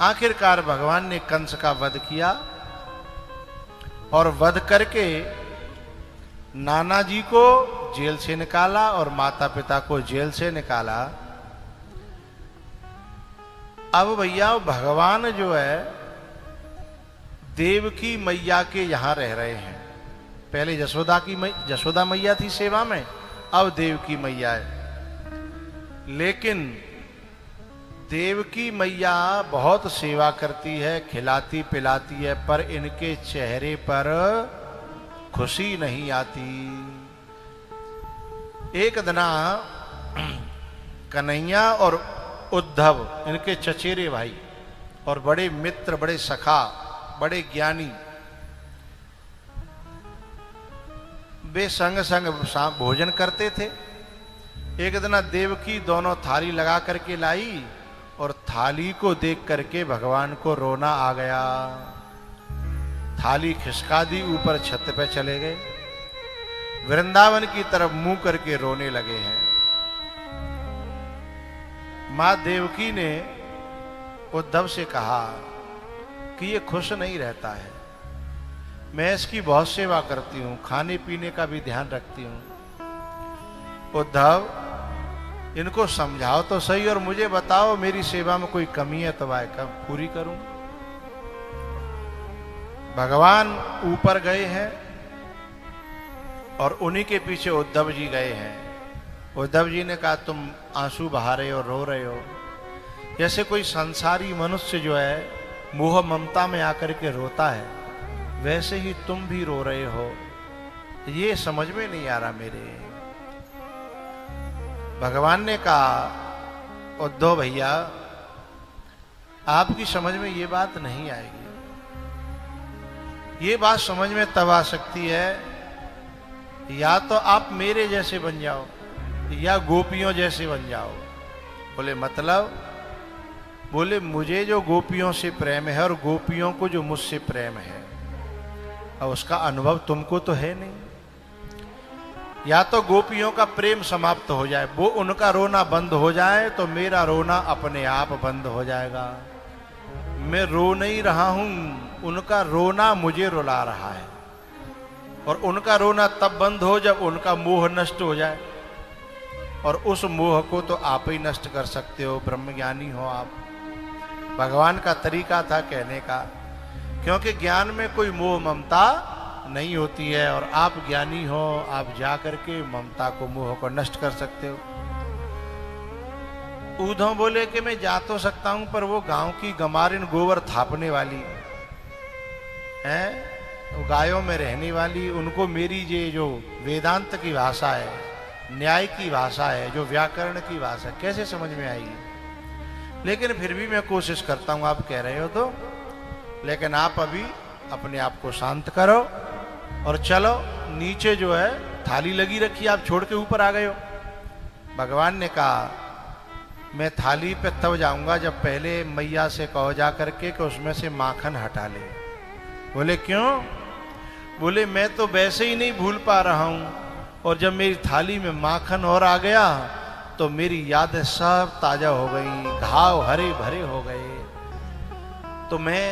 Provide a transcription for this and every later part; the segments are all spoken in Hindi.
आखिरकार भगवान ने कंस का वध किया और वध करके नाना जी को जेल से निकाला और माता पिता को जेल से निकाला। अब भैया भगवान जो है देवकी मैया के यहां रह रहे हैं। पहले यशोदा मैया थी सेवा में, अब देवकी मैया है। लेकिन देवकी मैया बहुत सेवा करती है, खिलाती पिलाती है, पर इनके चेहरे पर खुशी नहीं आती। एक दिना कन्हैया और उद्धव, इनके चचेरे भाई और बड़े मित्र, बड़े सखा, बड़े ज्ञानी, वे संग संग भोजन करते थे। एक दिन देवकी दोनों थाली लगा करके लाई और थाली को देख करके भगवान को रोना आ गया। थाली खिसका दी, ऊपर छत पे चले गए, वृंदावन की तरफ मुंह करके रोने लगे हैं। मां देवकी ने उद्धव से कहा कि ये खुश नहीं रहता है, मैं इसकी बहुत सेवा करती हूं, खाने पीने का भी ध्यान रखती हूं। उद्धव, इनको समझाओ तो सही और मुझे बताओ मेरी सेवा में कोई कमी है तो वह कब पूरी करूं। भगवान ऊपर गए हैं और उन्हीं के पीछे उद्धव जी गए हैं। उद्धव जी ने कहा तुम आंसू बहा रहे हो, रो रहे हो, जैसे कोई संसारी मनुष्य जो है मोह ममता में आकर के रोता है, वैसे ही तुम भी रो रहे हो। ये समझ में नहीं आ रहा मेरे। भगवान ने कहा उद्धव भैया, आपकी समझ में ये बात नहीं आएगी। ये बात समझ में तब आ सकती है या तो आप मेरे जैसे बन जाओ या गोपियों जैसे बन जाओ। बोले मतलब? बोले मुझे जो गोपियों से प्रेम है और गोपियों को जो मुझसे प्रेम है, और उसका अनुभव तुमको तो है नहीं। या तो गोपियों का प्रेम समाप्त हो जाए, वो उनका रोना बंद हो जाए तो मेरा रोना अपने आप बंद हो जाएगा। मैं रो नहीं रहा हूं, उनका रोना मुझे रुला रहा है। और उनका रोना तब बंद हो जब उनका मोह नष्ट हो जाए, और उस मोह को तो आप ही नष्ट कर सकते हो, ब्रह्मज्ञानी हो आप। भगवान का तरीका था कहने का, क्योंकि ज्ञान में कोई मोह ममता नहीं होती है और आप ज्ञानी हो, आप जा करके ममता को, मोह को नष्ट कर सकते हो। उद्धव बोले कि मैं जा तो सकता हूं, पर वो गांव की गमारिन गोबर थापने वाली है, वो गायों में रहने वाली, उनको मेरी ये जो वेदांत की भाषा है, न्याय की भाषा है, जो व्याकरण की भाषा है, कैसे समझ में आएगी। लेकिन फिर भी मैं कोशिश करता हूं, आप कह रहे हो तो। लेकिन आप अभी अपने आप को शांत करो और चलो, नीचे जो है थाली लगी रखी, आप छोड़ के ऊपर आ गए हो। भगवान ने कहा मैं थाली पे तब जाऊंगा जब पहले मैया से कहो जा करके कि उसमें से माखन हटा ले। बोले क्यों? बोले मैं तो वैसे ही नहीं भूल पा रहा हूं, और जब मेरी थाली में माखन और आ गया तो मेरी यादें सब ताजा हो गई, घाव हरे भरे हो गए। तो मैं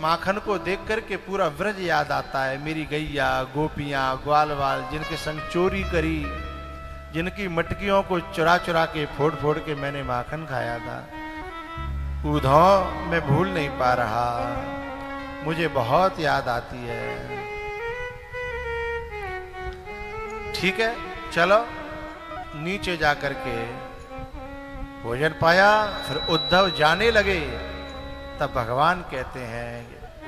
माखन को देख करके पूरा व्रज याद आता है, मेरी गैया, गोपियां, ग्वाल वाल, जिनके संग चोरी करी, जिनकी मटकियों को चुरा चुरा के फोड़ फोड़ के मैंने माखन खाया था। उद्धव मैं भूल नहीं पा रहा, मुझे बहुत याद आती है। ठीक है चलो, नीचे जा करके भोजन पाया। फिर उद्धव जाने लगे, तब भगवान कहते हैं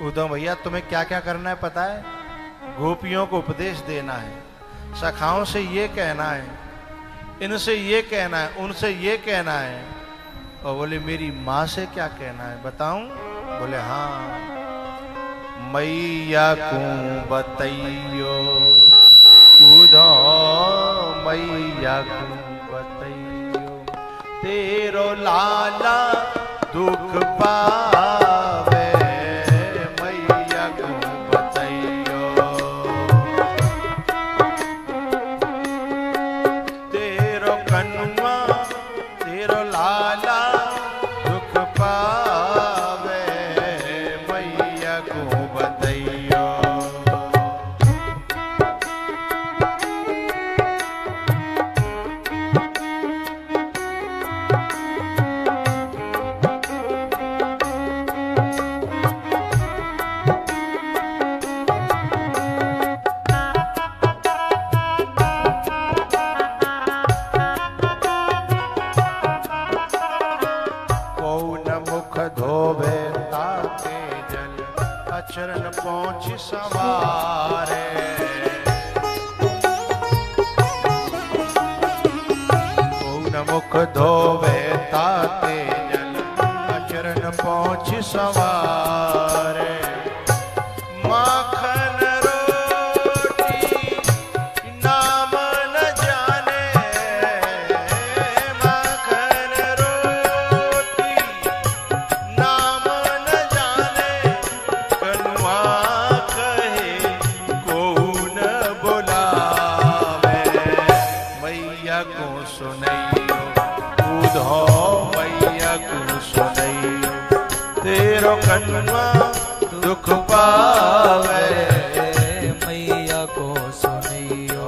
उद्धव भैया तुम्हें क्या क्या करना है पता है? गोपियों को उपदेश देना है, सखाओं से ये कहना है, इनसे ये कहना है, उनसे ये कहना है। और बोले मेरी माँ से क्या कहना है बताऊं? बोले हाँ, मैया को बतैयो उद्धव, मैया को बतैयो तेरो लाला दुख पावे, मैया को बतैयो तेरो कनुआ, तेरो लाला दुख पावे। धोवे ताके जल अचरन पहुँच सवारे। मुख धोवे ताते जल अचरन पहुँच सवारे। माखन रोटी नाम न जाने, माखन रोटी नाम न जाने, कनुआ कहे को न बुलावे। मैया को सुनैयो उधो मैया को सुनैयो, तेरो कनुआ दुख पावे। मैया को सुनियो।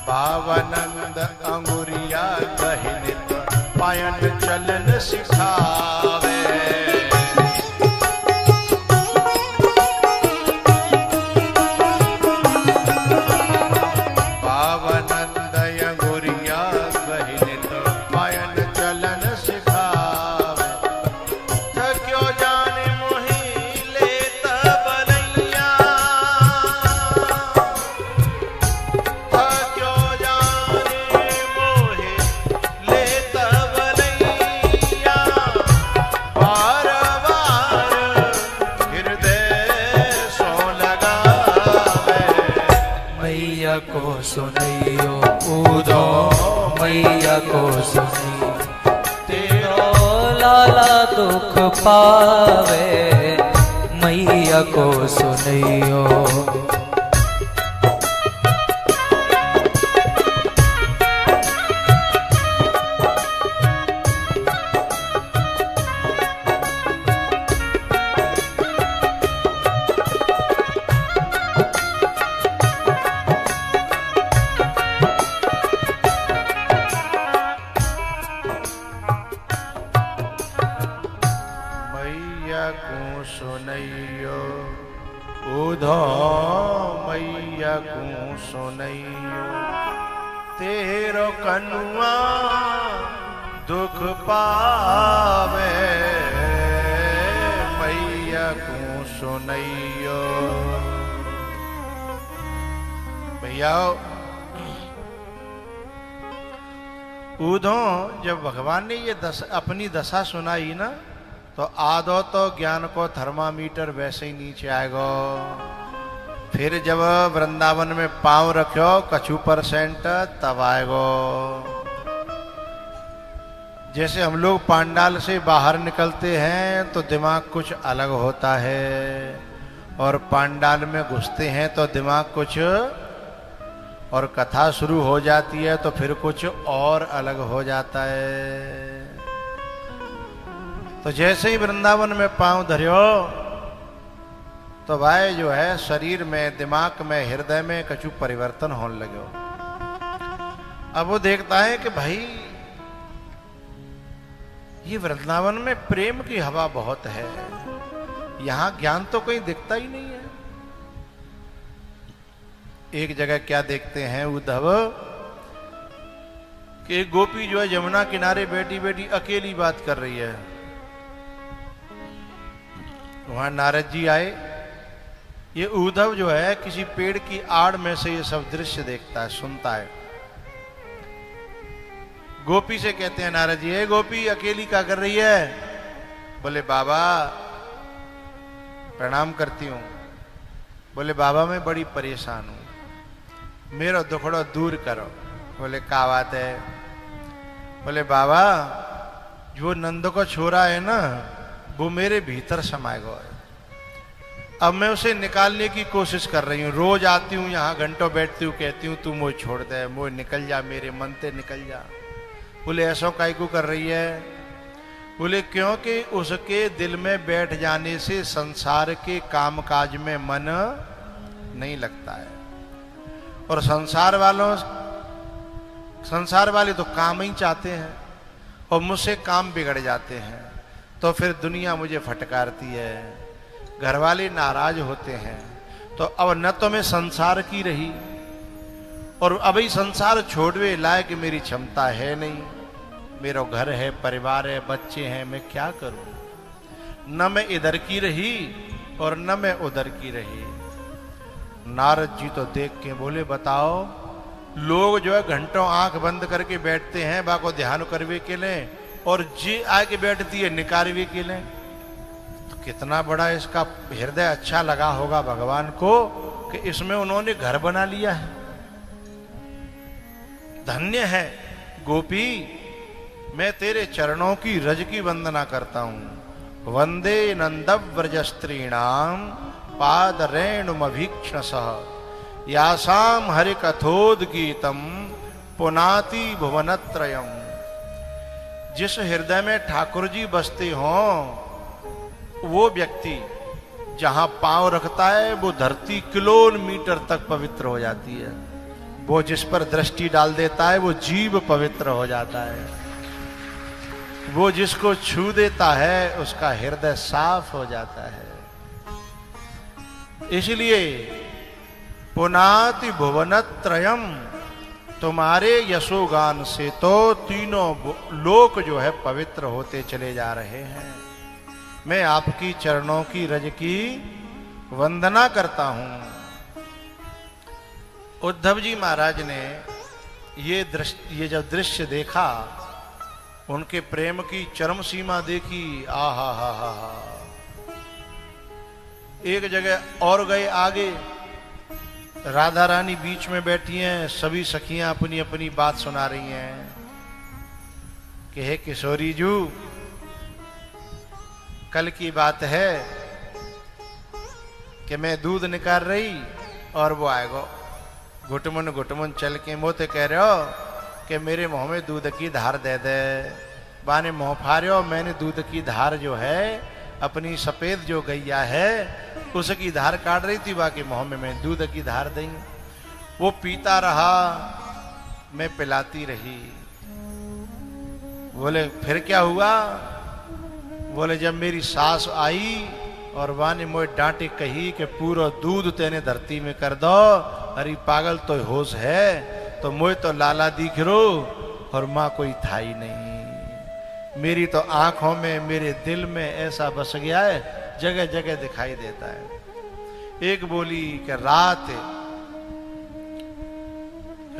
पावनंद अंगुरिया कहनित पायन चलन सिखावे। पावनंद अंगुरिया कहनित पायन चलन सिखावे। थक्यो जाने मोहि लेत बनैया, मैया को सुनियो उधो मैया को सुनियो, तेरो लाला दुख पावे। मैया को सुनियो। मैया को सुनैयो उधो मैया को सुनैयो, तेरो कनुआ दुख पावे। मैया को सुनैयो। भैया उधो जब भगवान ने ये अपनी दशा सुनाई ना, तो आदो तो ज्ञान को थर्मामीटर वैसे ही नीचे आएगा। फिर जब वृंदावन में पांव रखो कछु % तब आएगो। जैसे हम लोग पांडाल से बाहर निकलते हैं तो दिमाग कुछ अलग होता है, और पांडाल में घुसते हैं तो दिमाग कुछ, और कथा शुरू हो जाती है तो फिर कुछ और अलग हो जाता है। तो जैसे ही वृंदावन में पांव धरियो तो भाई जो है शरीर में, दिमाग में, हृदय में कछु परिवर्तन होने लगे। अब वो देखता है कि भाई ये वृंदावन में प्रेम की हवा बहुत है, यहां ज्ञान तो कहीं दिखता ही नहीं है। एक जगह क्या देखते हैं उद्धव कि एक गोपी जो है यमुना किनारे बैठी बैठी अकेली बात कर रही है। वहां नारद जी आए। ये उद्धव जो है किसी पेड़ की आड़ में से ये सब दृश्य देखता है, सुनता है। गोपी से कहते हैं नारद जी, ये गोपी अकेली क्या कर रही है? बोले बाबा प्रणाम करती हूं। बोले बाबा मैं बड़ी परेशान हूं, मेरा दुखड़ो दूर करो। बोले क्या बात है? बोले बाबा जो नंद को छोरा है ना, वो मेरे भीतर समाये गो है। अब मैं उसे निकालने की कोशिश कर रही हूँ। रोज आती हूँ यहाँ, घंटों बैठती हूँ, कहती हूँ तू मुझे छोड़ दे, मुझे निकल जा, मेरे मन से निकल जा। बोले ऐसा काहे को कर रही है? बोले क्योंकि उसके दिल में बैठ जाने से संसार के कामकाज में मन नहीं लगता है। और संसार वाले तो काम ही चाहते हैं और मुझसे काम बिगड़ जाते हैं, तो फिर दुनिया मुझे फटकारती है, घर वाले नाराज होते हैं, तो अब न तो मैं संसार की रही और अभी संसार छोड़वे लायक मेरी क्षमता है नहीं। मेरा घर है, परिवार है, बच्चे हैं, मैं क्या करूं? न मैं इधर की रही और न मैं उधर की रही। नारद जी तो देख के बोले, बताओ, लोग जो है घंटों आंख बंद करके बैठते हैं बाको ध्यान करवे के लिए, और जी आके बैठती है निकारवे के लिए। तो कितना बड़ा इसका हृदय अच्छा लगा होगा भगवान को कि इसमें उन्होंने घर बना लिया है। धन्य है गोपी, मैं तेरे चरणों की रज की वंदना करता हूं। वंदे नंदव्रज स्त्रीणाम पाद रेणुमभीक्षणसः यासाम हरि कथोद्गीतम पुनाति भुवनत्रयम्। जिस हृदय में ठाकुर जी बसते हों, वो व्यक्ति जहां पांव रखता है वो धरती किलोमीटर तक पवित्र हो जाती है। वो जिस पर दृष्टि डाल देता है वो जीव पवित्र हो जाता है। वो जिसको छू देता है उसका हृदय साफ हो जाता है। इसलिए पुनाति भुवनत्रयम्, तुम्हारे यशोगान से तो तीनों लोक जो है पवित्र होते चले जा रहे हैं। मैं आपकी चरणों की रज की वंदना करता हूं। उद्धव जी महाराज ने ये जब दृश्य देखा, उनके प्रेम की चरम सीमा देखी। आहा हा हा हा। एक जगह और गए आगे, राधा रानी बीच में बैठी हैं, सभी सखियां अपनी अपनी बात सुना रही हैं कि हे किशोरी जू, कल की बात है कि मैं दूध निकाल रही और वो आएगो घुटमुन घुटमुन चल के मोते कह रहे हो कि मेरे मुंह में दूध की धार दे दे। बाने मुंह फाड़ो, मैंने दूध की धार जो है अपनी सफेद जो गैया है उसकी धार काट रही थी, बाकी मुंह में मैं दूध की धार दी। वो पीता रहा, मैं पिलाती रही। बोले फिर क्या हुआ? बोले जब मेरी सास आई और वाने मोए डांटे कही कि पूरा दूध तेने धरती में कर दो। अरे पागल तो होश है, तो मोए तो लाला दिख रो और माँ कोई था ही नहीं। मेरी तो आंखों में, मेरे दिल में ऐसा बस गया है, जगह जगह दिखाई देता है। एक बोली कि रात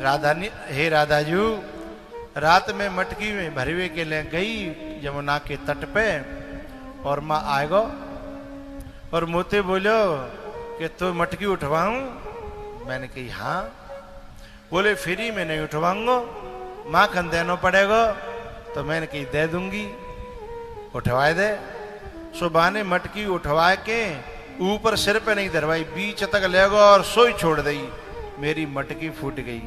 राधा ने, हे राधा जू, रात में मटकी में भरवे के लिए गई यमुना के तट पे और माँ आएगो और मोते बोलो कि तो मटकी उठवाऊं? मैंने कही हाँ। बोले फ्री में नहीं उठवाऊंगा, माखन देना पड़ेगा। तो मैंने कही दे दूंगी, उठवाए दे। सुबह ने मटकी उठवा के ऊपर सिर पे नहीं धरवाई, बीच तक ले गो और सोई छोड़ दी। मेरी मटकी फूट गई।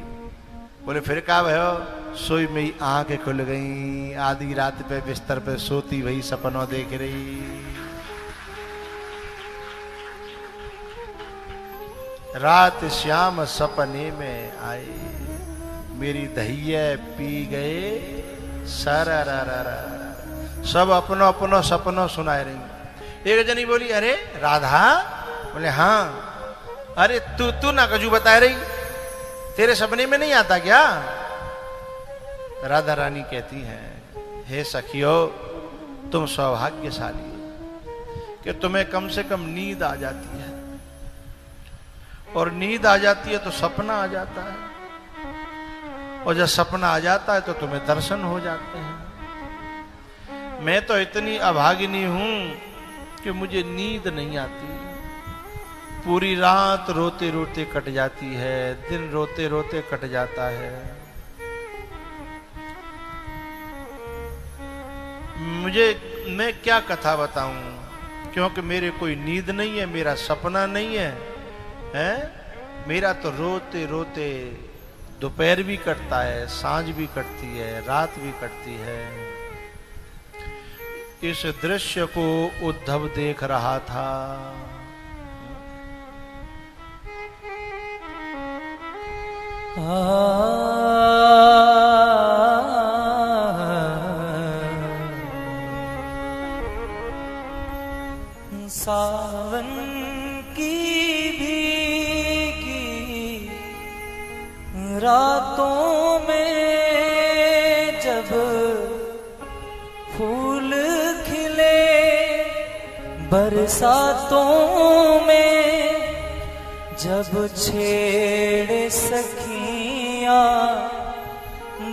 बोले फिर क्या भयो? सोई में ही आंखें खुल गई। आधी रात पे बिस्तर पे सोती वही सपनों देख रही। रात श्याम सपने में आई, मेरी दहिया पी गए सररररर। सब अपनो अपनो सपनों सुनाए रही। एक जनी बोली अरे राधा? बोले हाँ। अरे तू ना कजू बता रही, तेरे सपने में नहीं आता क्या? राधा रानी कहती हैं, हे सखियो, तुम सौभाग्यशाली कि तुम्हें कम से कम नींद आ जाती है, और नींद आ जाती है तो सपना आ जाता है, और जब सपना आ जाता है तो तुम्हें दर्शन हो जाते हैं। मैं तो इतनी अभागिनी हूं कि मुझे नींद नहीं आती। पूरी रात रोते रोते कट जाती है, दिन रोते रोते कट जाता है। मैं क्या कथा बताऊं, क्योंकि मेरे कोई नींद नहीं है, मेरा सपना नहीं है, हैं? मेरा तो रोते रोते दोपहर भी कटता है, सांझ भी कटती है, रात भी कटती है। इस दृश्य को उद्धव देख रहा था। सावन की भीगी रातों में जब फूल खिले, बरसातों में जब छेड़े सखियां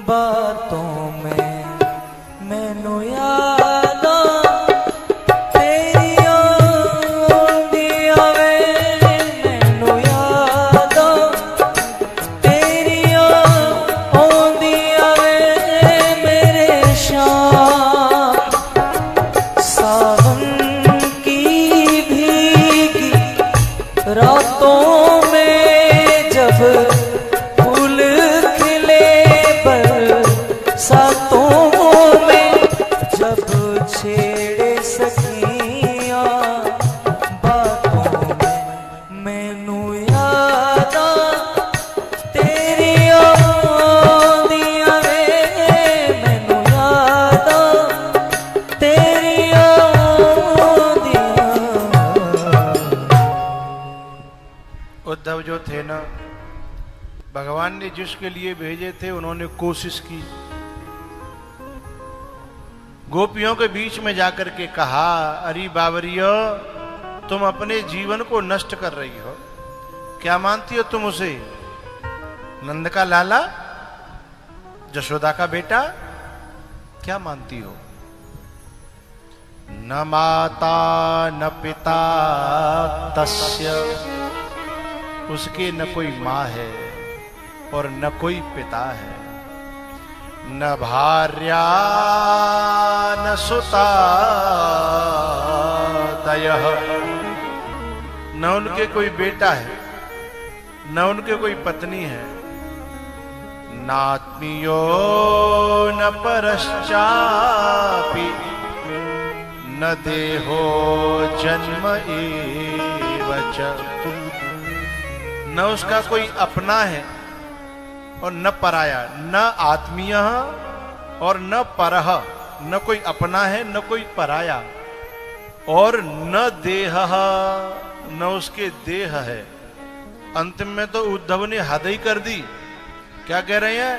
बातों में, मैनू याद रातों में जब फूल खिले, बरसातों में जब छेड़े सखियां बातों में, मैनू याद तेरी आंदियां वे, मैनू याद तेरी आंदियां। उद्धव जो थे ना, भगवान ने जिसके लिए भेजे थे उन्होंने कोशिश की। गोपियों के बीच में जाकर के कहा, अरे बावरियो, तुम अपने जीवन को नष्ट कर रही हो। क्या मानती हो तुम उसे? नंद का लाला, जशोदा का बेटा, क्या मानती हो? न माता न पिता तस्य, उसके न कोई माँ है और न कोई पिता है, न भार्या न सुता दयः, न उनके कोई बेटा है न उनके कोई पत्नी है, नात्मीयो न परश्चापि, न देहो जन्म एव च, न उसका कोई अपना है और न पराया, न आत्मीय और न परह, न कोई अपना है न कोई पराया, और न देह, न उसके देह है। अंतिम में तो उद्धव ने हद ही कर दी। क्या कह रहे हैं?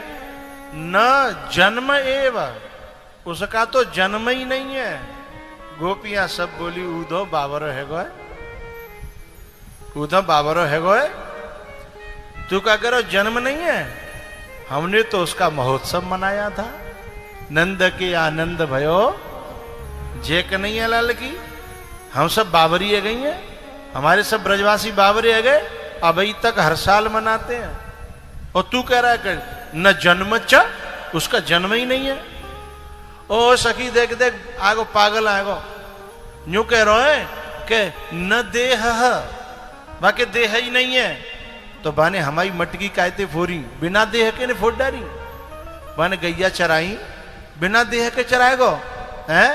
न जन्म एव, उसका तो जन्म ही नहीं है। गोपियां सब बोली, उद्धव बाबरो है गोय, उद्धव बाबरो है गोय, तू क्या करो, जन्म नहीं है। हमने तो उसका महोत्सव मनाया था। नंद के आनंद भयो जेक नहीं है लाल की। हम सब बाबरी है गई हैं, हमारे सब ब्रजवासी बाबरी है गए, अभी तक हर साल मनाते हैं। और तू कह रहा है कि न जन्म च, उसका जन्म ही नहीं है। ओ सखी देख देख आगो पागल आगो, यूं कह रहे हैं कि न देह, बाकी देह ही नहीं है। तो बाने हमारी मटकी कायते फोरी, बिना देह के ने फोड़ डारी। बाने गैया चराई, बिना देह के चराएगो हैं।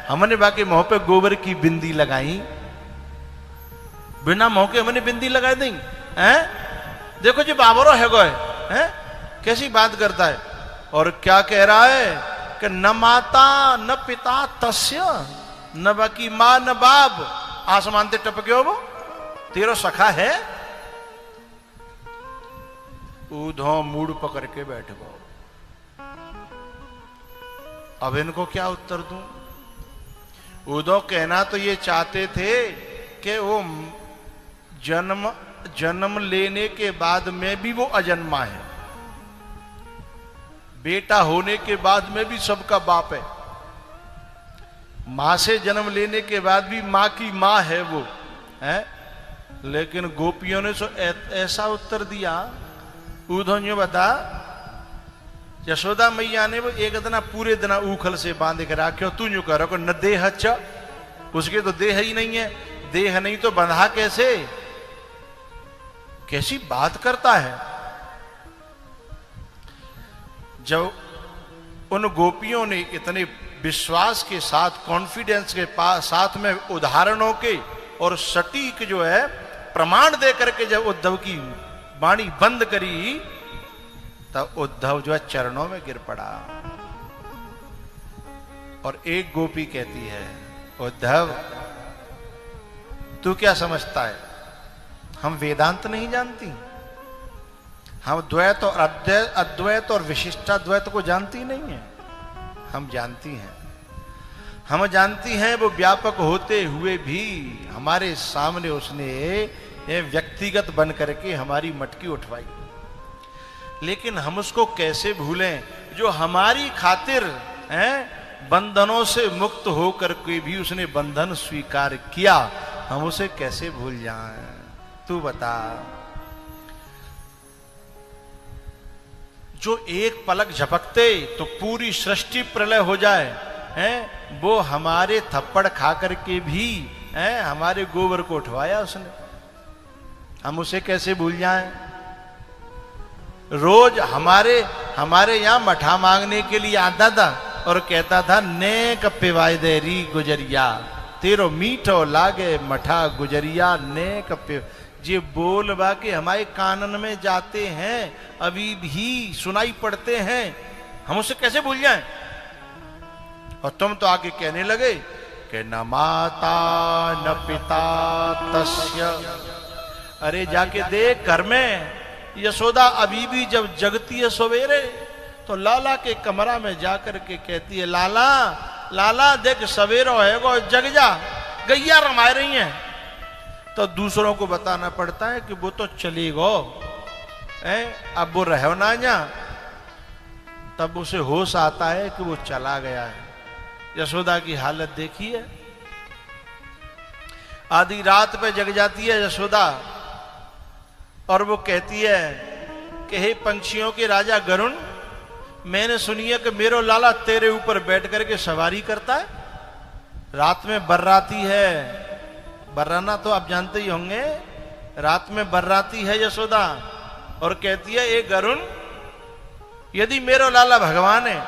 हमने बाकी मुंह पे गोबर की बिंदी लगाई, बिना मुंह के हमने बिंदी लगा दी हैं। देखो जी बाबरो है गोय हैं, कैसी बात करता है। और क्या कह रहा है कि न माता न पिता तस्य, न बाकी माँ न बाप। आसमान से टपके हो वो तेरो सखा है। ऊधो मूड पकड़ के बैठ गो। अब इनको क्या उत्तर दूं? ऊधो कहना तो ये चाहते थे कि वो जन्म लेने के बाद में भी वो अजन्मा है, बेटा होने के बाद में भी सबका बाप है, मां से जन्म लेने के बाद भी मां की मां है वो है। लेकिन गोपियों ने तो ऐसा उत्तर दिया। ऊधो यूं बता, यशोदा मैया ने वो एक दिन पूरे दिन उखल से बांध के रखो, तू यूं करो को न देह च, उसके तो देह ही नहीं है। देह नहीं तो बंधा कैसे? कैसी बात करता है। जब उन गोपियों ने इतने विश्वास के साथ, कॉन्फिडेंस के साथ में उदाहरणों के और सटीक जो है प्रमाण दे करके जब उद्धव की वाणी बंद करी, तब उद्धव जो है चरणों में गिर पड़ा और एक गोपी कहती है, उद्धव तू क्या समझता है, हम वेदांत नहीं जानती? हम द्वैत और अद्वैत और विशिष्टाद्वैत को जानती नहीं है? हम जानती हैं। हम जानती हैं वो व्यापक होते हुए भी हमारे सामने उसने ये व्यक्तिगत बन करके हमारी मटकी उठवाई। लेकिन हम उसको कैसे भूलें जो हमारी खातिर बंधनों से मुक्त होकर के भी उसने बंधन स्वीकार किया, हम उसे कैसे भूल जाएं? तू बता। जो एक पलक झपकते तो पूरी सृष्टि प्रलय हो जाए, वो हमारे थप्पड़ खा करके भी हमारे गोबर को उठवाया उसने, हम उसे कैसे भूल जाएं? रोज हमारे यहां मठा मांगने के लिए आता था और कहता था, नेक पिवायदेरी गुजरिया तेरो मीठो लागे मठा गुजरिया नेक ये बोल बा के हमारे कानन में जाते हैं, अभी भी सुनाई पड़ते हैं, हम उसे कैसे भूल जाएं? और तुम तो आगे कहने लगे कि न माता न पिता तस्य। अरे जाके देख घर में यशोदा अभी भी जब जगती है सवेरे तो लाला के कमरा में जाकर के कहती है, लाला लाला देख सवेरो है गो, जग जा, गैया रमाए रही हैं। तो दूसरों को बताना पड़ता है कि वो तो चली गो, अब वो रहो ना जा। तब उसे होश आता है कि वो चला गया है। यशोदा की हालत देखिए, आधी रात पे जग जाती है यशोदा और वो कहती है कि हे पंछियों के राजा गरुण, मैंने सुनी है कि मेरो लाला तेरे ऊपर बैठ करके सवारी करता है। रात में बर्राती है, बर्राना तो आप जानते ही होंगे, रात में बर्राती है यशोदा और कहती है, ए गरुण, यदि मेरो लाला भगवान है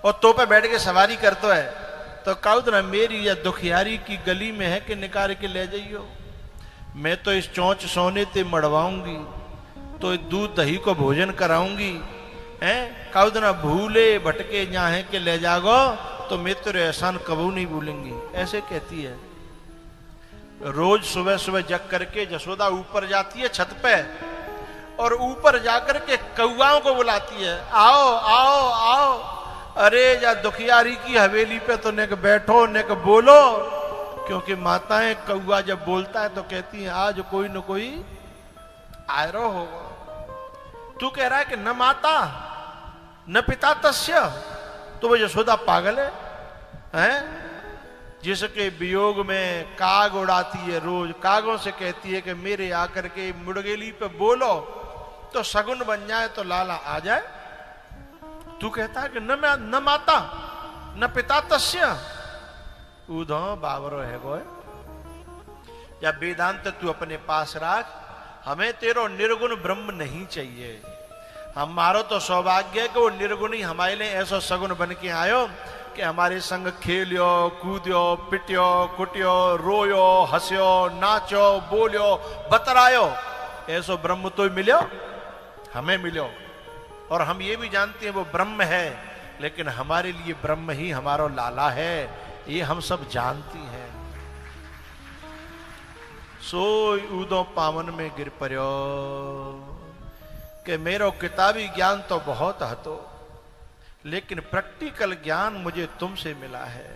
और तो पे बैठ के सवारी करता है तो काउद ना मेरी या दुखियारी की गली में है कि निकाल के ले जाइयो। मैं तो इस चौंच सोने ते मड़वाऊंगी, तो दूध दही को भोजन कराऊंगी, काउद ना भूले भटके जहां है कि ले जागो, तो मैं तेरे एहसान कबू नहीं भूलेंगी। ऐसे कहती है। रोज सुबह सुबह जग करके यशोदा ऊपर जाती है छत पे और ऊपर जाकर के कौआओं को बुलाती है, आओ आओ आओ, अरे या दुखियारी की हवेली पे तो नेक बैठो नेक बोलो, क्योंकि माताएं कौआ जब बोलता है तो कहती हैं आज कोई न कोई आयरो होगा। तू कह रहा है कि न माता न पिता तस्य, तो वो यशोदा पागल है, जिसके वियोग में काग उड़ाती है, रोज कागों से कहती है कि मेरे आकर के मुड़गेली पे बोलो तो सगुन बन जाए तो लाला आ जाए। तू कहता है कि न माता न पिता तस्य, उधो बावरो है गोय। या वेदांत तू अपने पास रख, हमें तेरो निर्गुण ब्रह्म नहीं चाहिए। हमारो तो सौभाग्य है कि वो निर्गुण ही हमारे लिए ऐसा सगुन बन के आयो कि हमारे संग खेलियो कूदियो पिटियो कुटियो रोयो हंसियो नाचो बोलियो बतरायो, ऐसो ब्रह्म तो मिलो, हमें मिलो। और हम ये भी जानते हैं वो ब्रह्म है, लेकिन हमारे लिए ब्रह्म ही हमारा लाला है, ये हम सब जानती हैं। सोई उदो पावन में गिर पर्यो कि मेरो किताबी ज्ञान तो बहुत हतो, लेकिन प्रैक्टिकल ज्ञान मुझे तुमसे मिला है।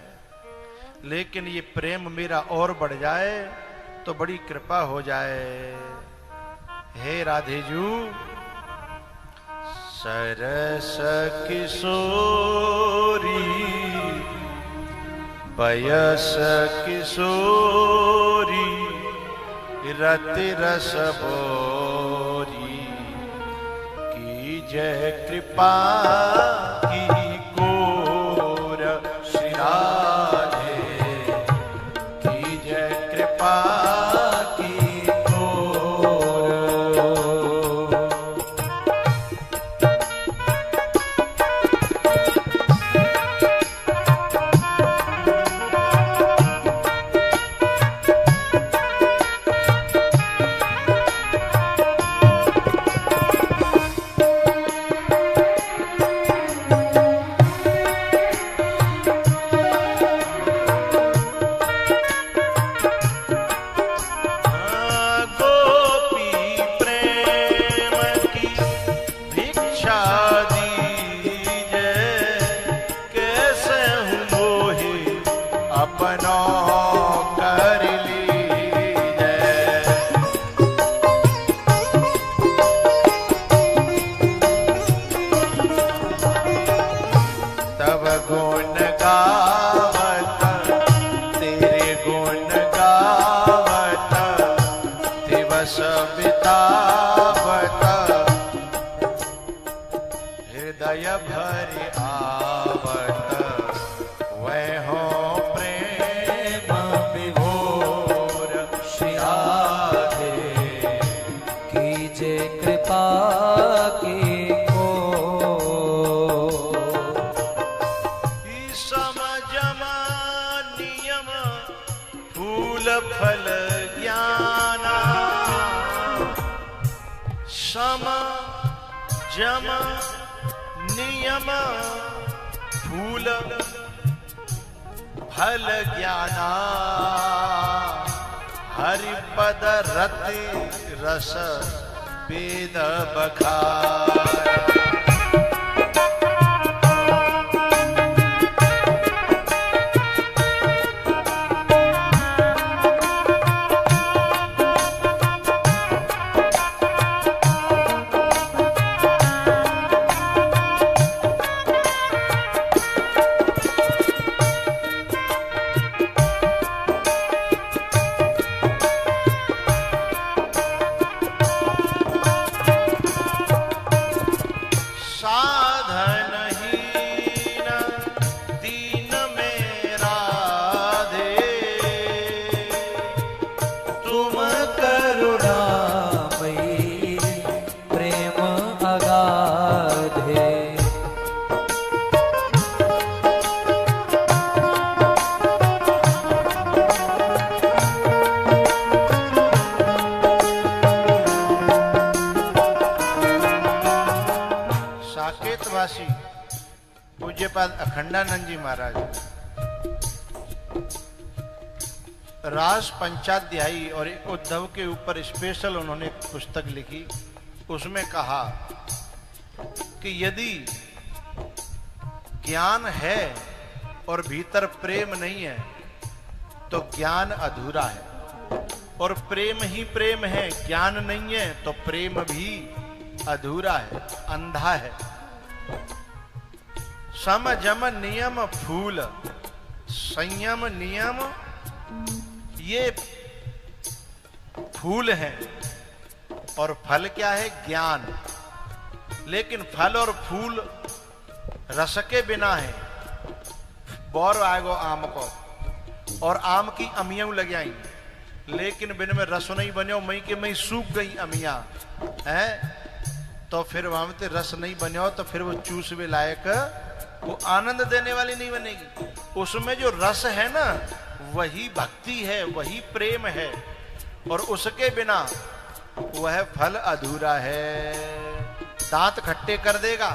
लेकिन ये प्रेम मेरा और बढ़ जाए तो बड़ी कृपा हो जाए। हे राधेजू, सरस किशोरी पयस किशोरी रति रस बोरी की जय कृपा की कोर श्री राधे की जय कृपा की कोर। भरि आवत वह हो प्रेम विभोर। श्री राधे कीजे कृपा की को। समझमा नियम फूल फल ज्ञाना सम जम नियम फूल फल ज्ञाना हरिपद रति रस वेद बखार। साधनहीन दीन में राधे तुम करुणामयी प्रेम अगाधे। साकेतवासी पूज्यपाद अखंडानंद जी महाराज रास पंचाध्यायी और एक उद्धव के ऊपर स्पेशल उन्होंने एक पुस्तक लिखी। उसमें कहा कि यदि ज्ञान है और भीतर प्रेम नहीं है तो ज्ञान अधूरा है, और प्रेम ही प्रेम है, ज्ञान नहीं है तो प्रेम भी अधूरा है, अंधा है। सम जम नियम फूल, संयम नियम ये फूल हैं और फल क्या है? ज्ञान। लेकिन फल और फूल रस के बिना है। बौर आएगो आम को और आम की अमियां लग आई, लेकिन बिन में रस नहीं बनो, मई के मई सूख गई अमियां है, तो फिर वहां में रस नहीं बनो तो फिर वो चूसवे लायक, वो आनंद देने वाली नहीं बनेगी। उसमें जो रस है ना वही भक्ति है, वही प्रेम है, और उसके बिना वह फल अधूरा है। दांत खट्टे कर देगा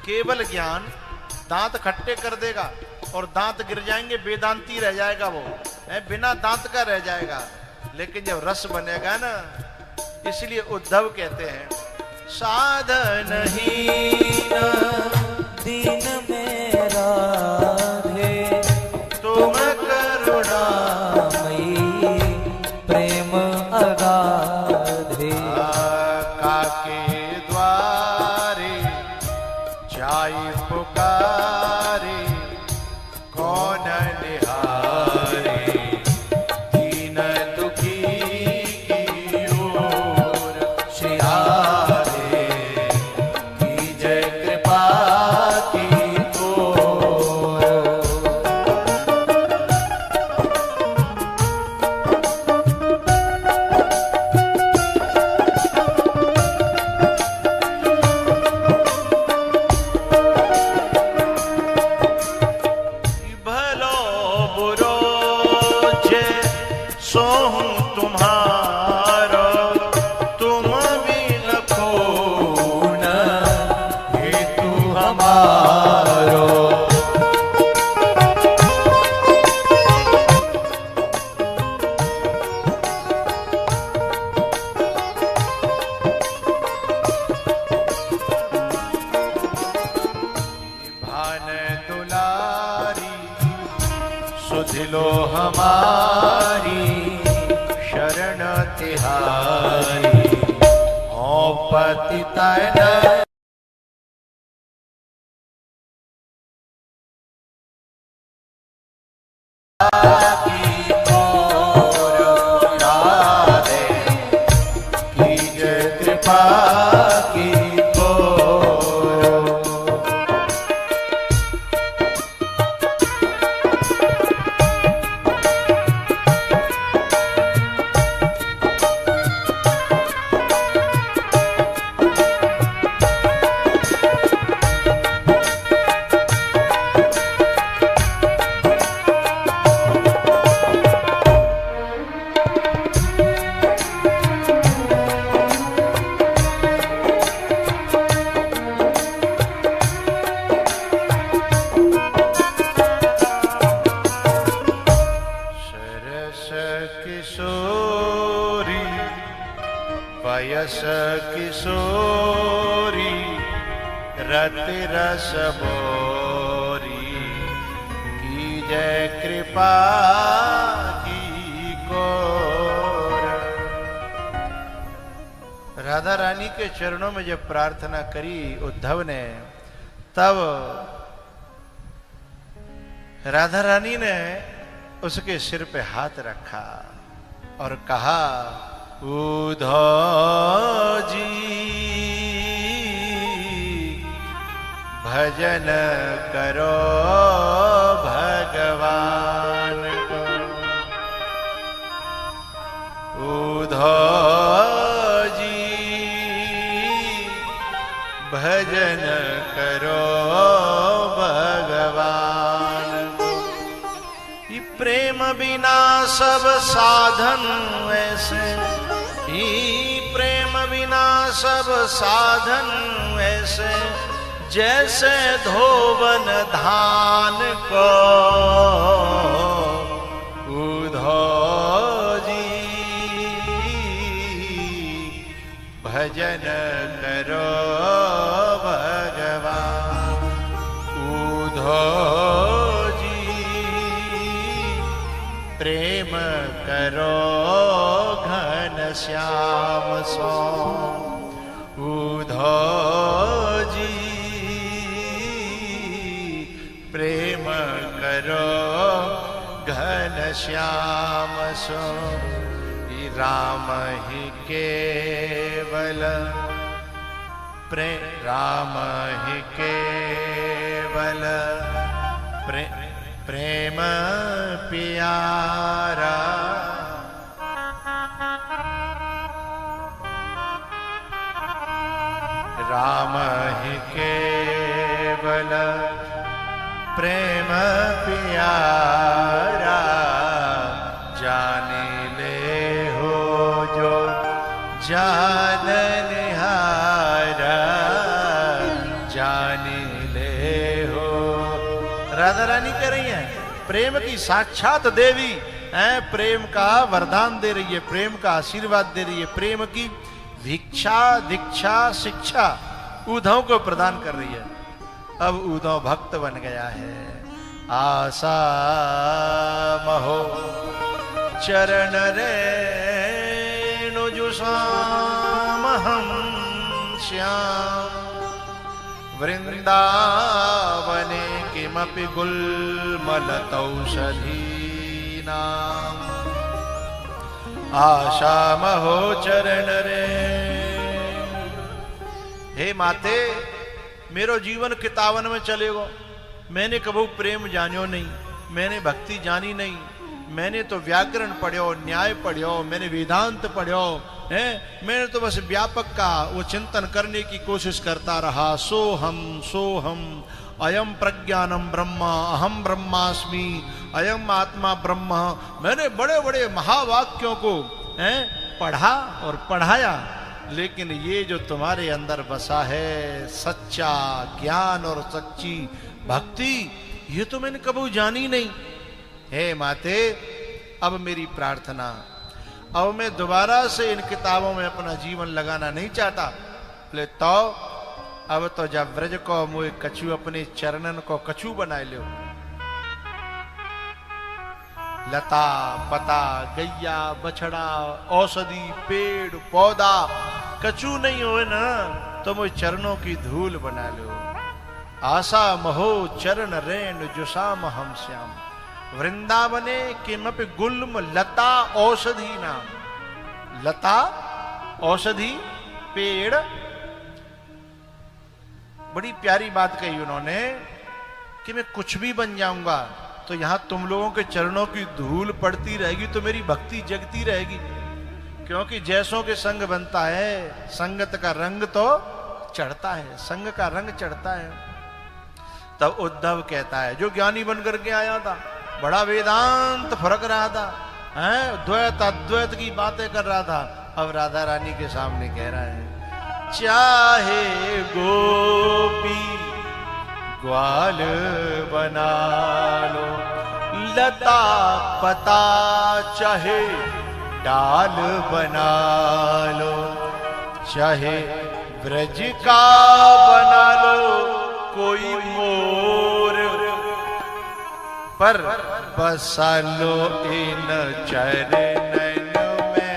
केवल ज्ञान, दांत खट्टे कर देगा और दांत गिर जाएंगे, वेदांती रह जाएगा वो है, बिना दांत का रह जाएगा। लेकिन जब रस बनेगा ना, इसलिए उद्धव कहते हैं साधनहीन दीन में राधे तुम करुणामयी प्रेम अगाधे। काके द्वारे जाई पुकारे कौन निहारे, दीन दुखी की ओर। श्री राधे कीजे कृपा की को। भलो बुरो जे सोहूं तुम्हारो, तुम भी न पूर्ण हेतु हमारो। भान दुलारी सुधिलो हमारी, शरण तिहारी ओ पतितन। कृपा की को। गोरी रति रस बोरी की जय कृपा की कोर। राधा रानी के चरणों में जब प्रार्थना करी उद्धव ने, तब राधा रानी ने उसके सिर पे हाथ रखा और कहा, उद्धव जी भजन करो भगवान को। उद्धव जी भजन करो भगवान को। ये प्रेम बिना सब साधन ऐसे, प्रेम बिना सब साधन ऐसे, जैसे धोवन धान को। उद्धव जी भजन करो भगवान। उद्धव जी प्रेम करो घन श्याम सो। उद्धव जी प्रेम करो घन श्याम सो। राम ही केवल राम ही केवल प्रेम प्यारा। राम ही केवल प्रेम प्यारा। जाने ले हो जो जान निहारा। जाने ले हो। राधा रानी कह रही हैं, प्रेम की साक्षात देवी है, प्रेम का वरदान दे रही है, प्रेम का आशीर्वाद दे रही है, प्रेम की भिक्षा दीक्षा शिक्षा उद्धव को प्रदान कर रही है। अब उद्धव भक्त बन गया है। आशा महो चरण रेणु जुषाम हम श्याम। वृंदावने किमपि गुल्मलतौषधीनाम्। आशा महो चरण रे। हे माते, मेरो जीवन कितावन में चलेगो। मैंने कबू प्रेम जानियो नहीं, मैंने भक्ति जानी नहीं, मैंने तो व्याकरण पढ़ियो, न्याय पढ़ियो, मैंने वेदांत पढ़ियो है, मैंने तो बस व्यापक का वो चिंतन करने की कोशिश करता रहा। सोहम अयम प्रज्ञानम ब्रह्मा अहम ब्रह्मास्मि अयम आत्मा ब्रह्म। मैंने बड़े बड़े महावाक्यों को पढ़ा और पढ़ाया, लेकिन ये जो तुम्हारे अंदर बसा है सच्चा ज्ञान और सच्ची भक्ति, ये तो मैंने कभी जानी नहीं। हे माते, अब मेरी प्रार्थना, अब मैं दोबारा से इन किताबों में अपना जीवन लगाना नहीं चाहता। बोले तो अब तो जब व्रज को मुझे कछु अपने चरणन को कछु बनाए लो। लता पता गैया बछड़ा औषधि पेड़ पौधा कछु नहीं हो ना, तो मुझे चरणों की धूल बना लो। आशा महो चरण रेण जुषाम हम श्याम। वृंदावने किमपि गुल्म लता औषधि नाम। लता औषधि पेड़। बड़ी प्यारी बात कही उन्होंने कि मैं कुछ भी बन जाऊंगा तो यहां तुम लोगों के चरणों की धूल पड़ती रहेगी तो मेरी भक्ति जगती रहेगी। क्योंकि जैसों के संग बनता है, संगत का रंग तो चढ़ता है, संग का रंग चढ़ता है। तब उद्धव कहता है, जो ज्ञानी बन करके आया था, बड़ा वेदांत फरक रहा था, द्वैत अद्वैत की बातें कर रहा था, अब राधा रानी के सामने कह रहा है, चाहे गोपी ग्वाल बना लो, लता पता चाहे डाल बना लो, चाहे ब्रज का बना लो कोई मोर, पर बसा लो इन चरणन में,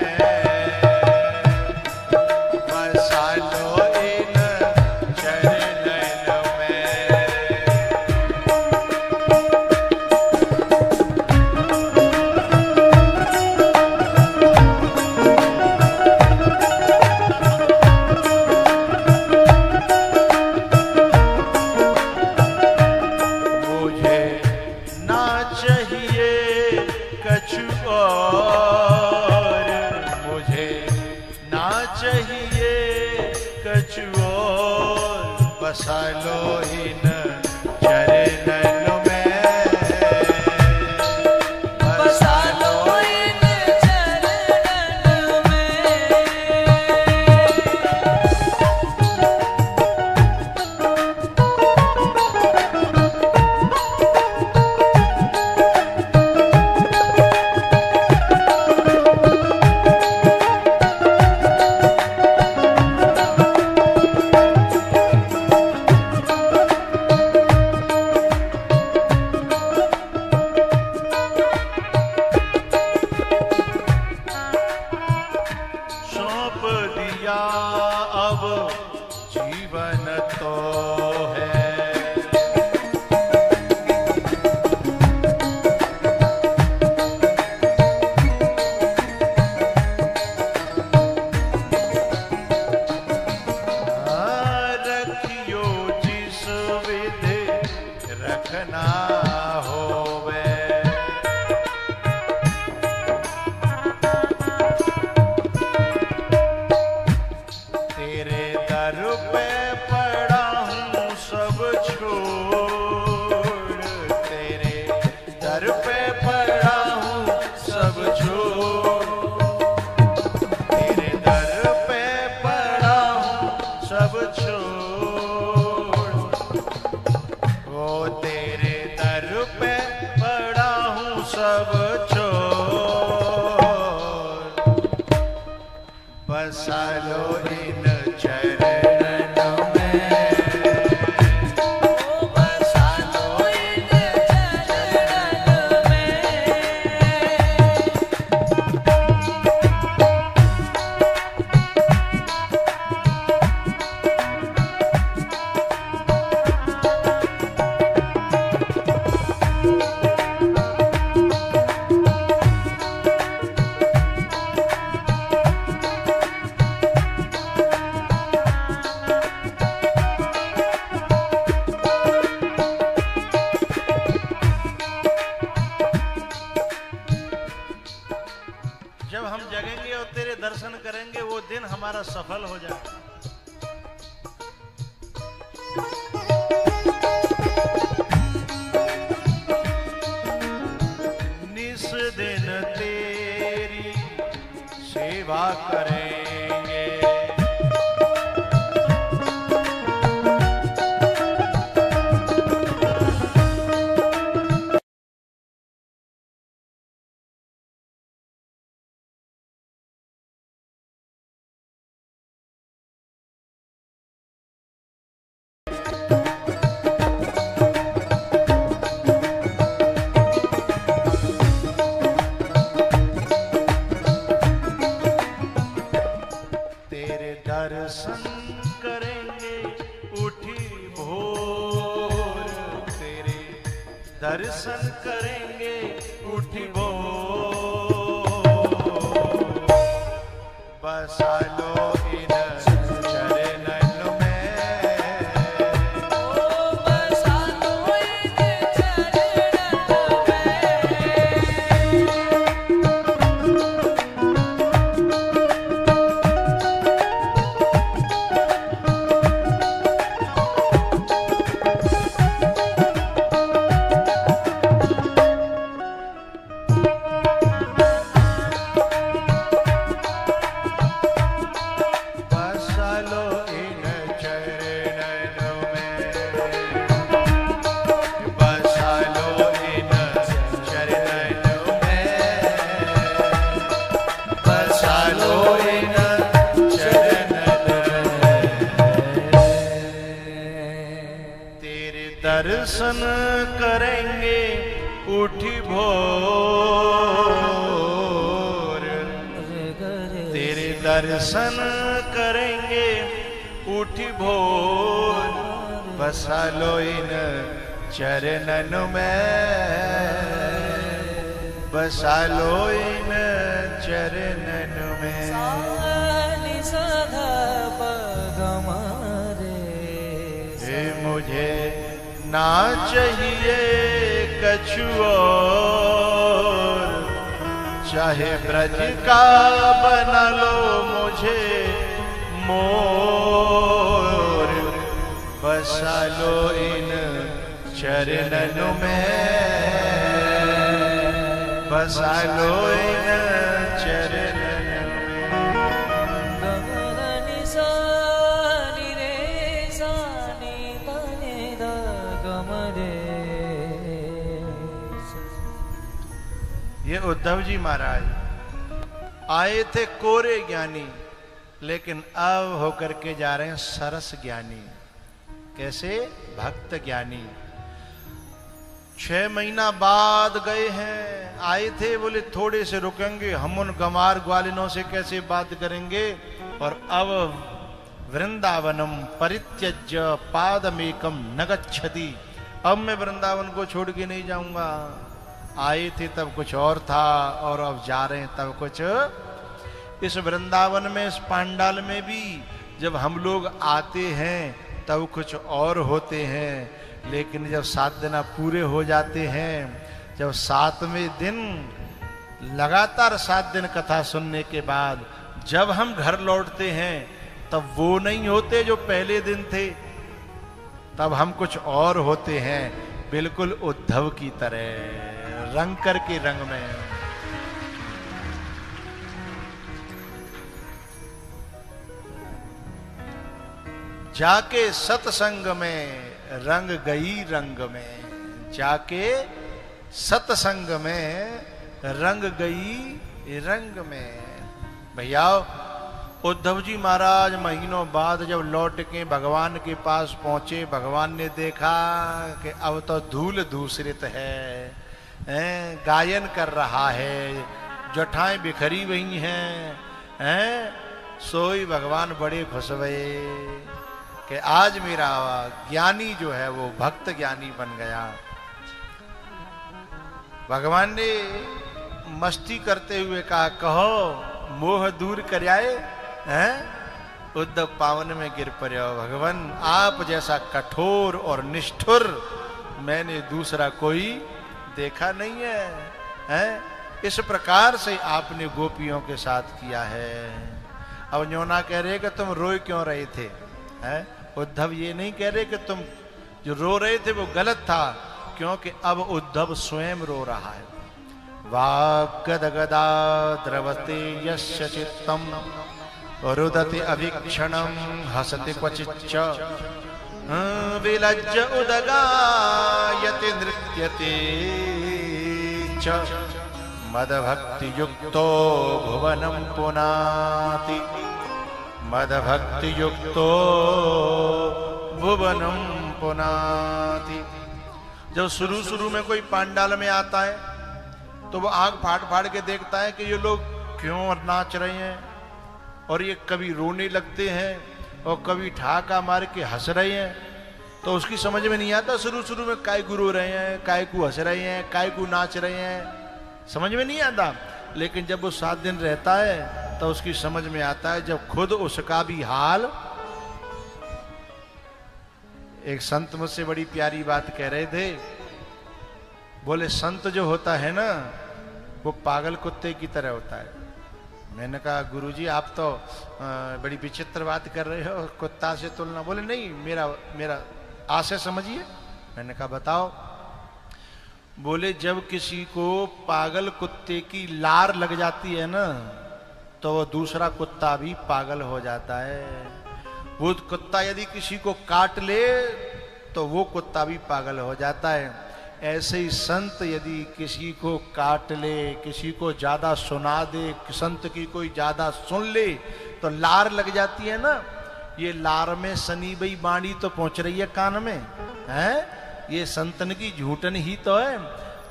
बसा लो इन चरणन में। मुझे ना चाहिए कछु और, मुझे ना चाहिए कछु और, बसा लो इन चरणन में, बसा लो इन चरणन में। सौंप दिया अब जीवन तो है, रखियो जिस विधि रखना होवे, तेरे दर पे पड़ा हूँ सब छोड़, तेरे दर पे पड़ा हूँ सब छोड़, तेरे दर पे पड़ा हूँ सब छोड़, वो तेरे दर पे पड़ा हूँ सब छोड़, बसा लो इन चरणन में, बसा लो इन चरणन में। जब हम जगेंगे और तेरे दर्शन करेंगे वो दिन हमारा सफल हो जाएगा। निस दिन तेरी सेवा करेंगे, तेरे दर्शन करेंगे उठी भोर, तेरे दर्शन करेंगे उठी भोर, बसा लो इन चरणन में, बसा लो इन चरणन में। दर्शन करेंगे उठी भोर, तेरे दर्शन करेंगे उठी भोर, बसा लो इन चरणन में, बसा लो इन चरणन में। हे मुझे ना चाहिए कछु और, चाहे ब्रज का बना लो मुझे मोर, बसा लो इन चरणन में, बसा लो इन चरणन में। ये उद्धव जी महाराज आए थे कोरे ज्ञानी, लेकिन अब होकर के जा रहे हैं सरस ज्ञानी। कैसे? भक्त ज्ञानी। 6 महीना बाद गए हैं, आए थे, बोले थोड़े से रुकेंगे, हम उन गंवार ग्वालिनों से कैसे बात करेंगे। और अब वृंदावनम परित्यज्य पादमेकम न गच्छति, अब मैं वृंदावन को छोड़ के नहीं जाऊंगा। आए थे तब कुछ और था, और अब जा रहे हैं तब कुछ। इस वृंदावन में, इस पांडाल में भी जब हम लोग आते हैं तब कुछ और होते हैं, लेकिन जब 7 दिन पूरे हो जाते हैं, जब 7वें दिन लगातार 7 दिन कथा सुनने के बाद जब हम घर लौटते हैं, तब वो नहीं होते जो पहले दिन थे, तब हम कुछ और होते हैं, बिल्कुल उद्धव की तरह रंग करके रंग में। जाके सत्संग में रंग गई रंग में, जाके सत्संग में रंग गई रंग में। भैया उद्धव जी महाराज महीनों बाद जब लौट के भगवान के पास पहुंचे, भगवान ने देखा कि अब तो धूल दूसरित है, गायन कर रहा है, जटाएं बिखरी हुई हैं, सोई भगवान बड़े खुश हुए कि आज मेरा ज्ञानी जो है वो भक्त ज्ञानी बन गया। भगवान ने मस्ती करते हुए कहा, कहो मोह दूर कर आए। उद्धव पावन में गिर पड़े। भगवान आप जैसा कठोर और निष्ठुर मैंने दूसरा कोई देखा नहीं है, इस प्रकार से आपने गोपियों के साथ किया है। अब न्योना कह रहे कि तुम रोए क्यों रहे थे, उद्धव ये नहीं कह रहे कि तुम जो रो रहे थे वो गलत था, क्योंकि अब उद्धव स्वयं रो रहा है। वाग्गदगदा द्रवते यस्य चित्तम रुदति अभीक्षणम हसति क्वचिच्च विलज्ज उदगायति नृत्यते च मदभक्ति युक्तो भुवनम पुनाति, मदभक्ति युक्तो भुवनम पुनाति। जब शुरू में कोई पांडाल में आता है तो वो आंख फाड़ फाड़ के देखता है कि ये लोग क्यों नाच रहे हैं, और ये कभी रोने लगते हैं और कभी ठहाका मार के हंस रहे हैं। तो उसकी समझ में नहीं आता शुरू में काय को रो रहे हैं, काय को हंस रहे हैं, काय को नाच रहे हैं, समझ में नहीं आता। लेकिन जब वो 7 दिन रहता है तो उसकी समझ में आता है, जब खुद उसका भी हाल। एक संत मुझसे बड़ी प्यारी बात कह रहे थे, बोले संत जो होता है ना वो पागल कुत्ते की तरह होता है। मैंने कहा गुरुजी आप तो बड़ी विचित्र बात कर रहे हो, कुत्ता से तुलना। बोले नहीं, मेरा आशय समझिए। मैंने कहा बताओ। बोले जब किसी को पागल कुत्ते की लार लग जाती है ना तो वो दूसरा कुत्ता भी पागल हो जाता है। वो कुत्ता यदि किसी को काट ले तो वो कुत्ता भी पागल हो जाता है। ऐसे ही संत यदि किसी को काट ले, किसी को ज्यादा सुना दे, संत की कोई ज्यादा सुन ले तो लार लग जाती है ना। ये लार में सनी बई बाणी तो पहुंच रही है कान में, है ये संतन की झूठन ही तो है।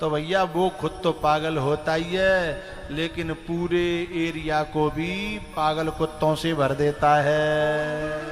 तो भैया वो खुद तो पागल होता ही है, लेकिन पूरे एरिया को भी पागल कुत्तों से भर देता है।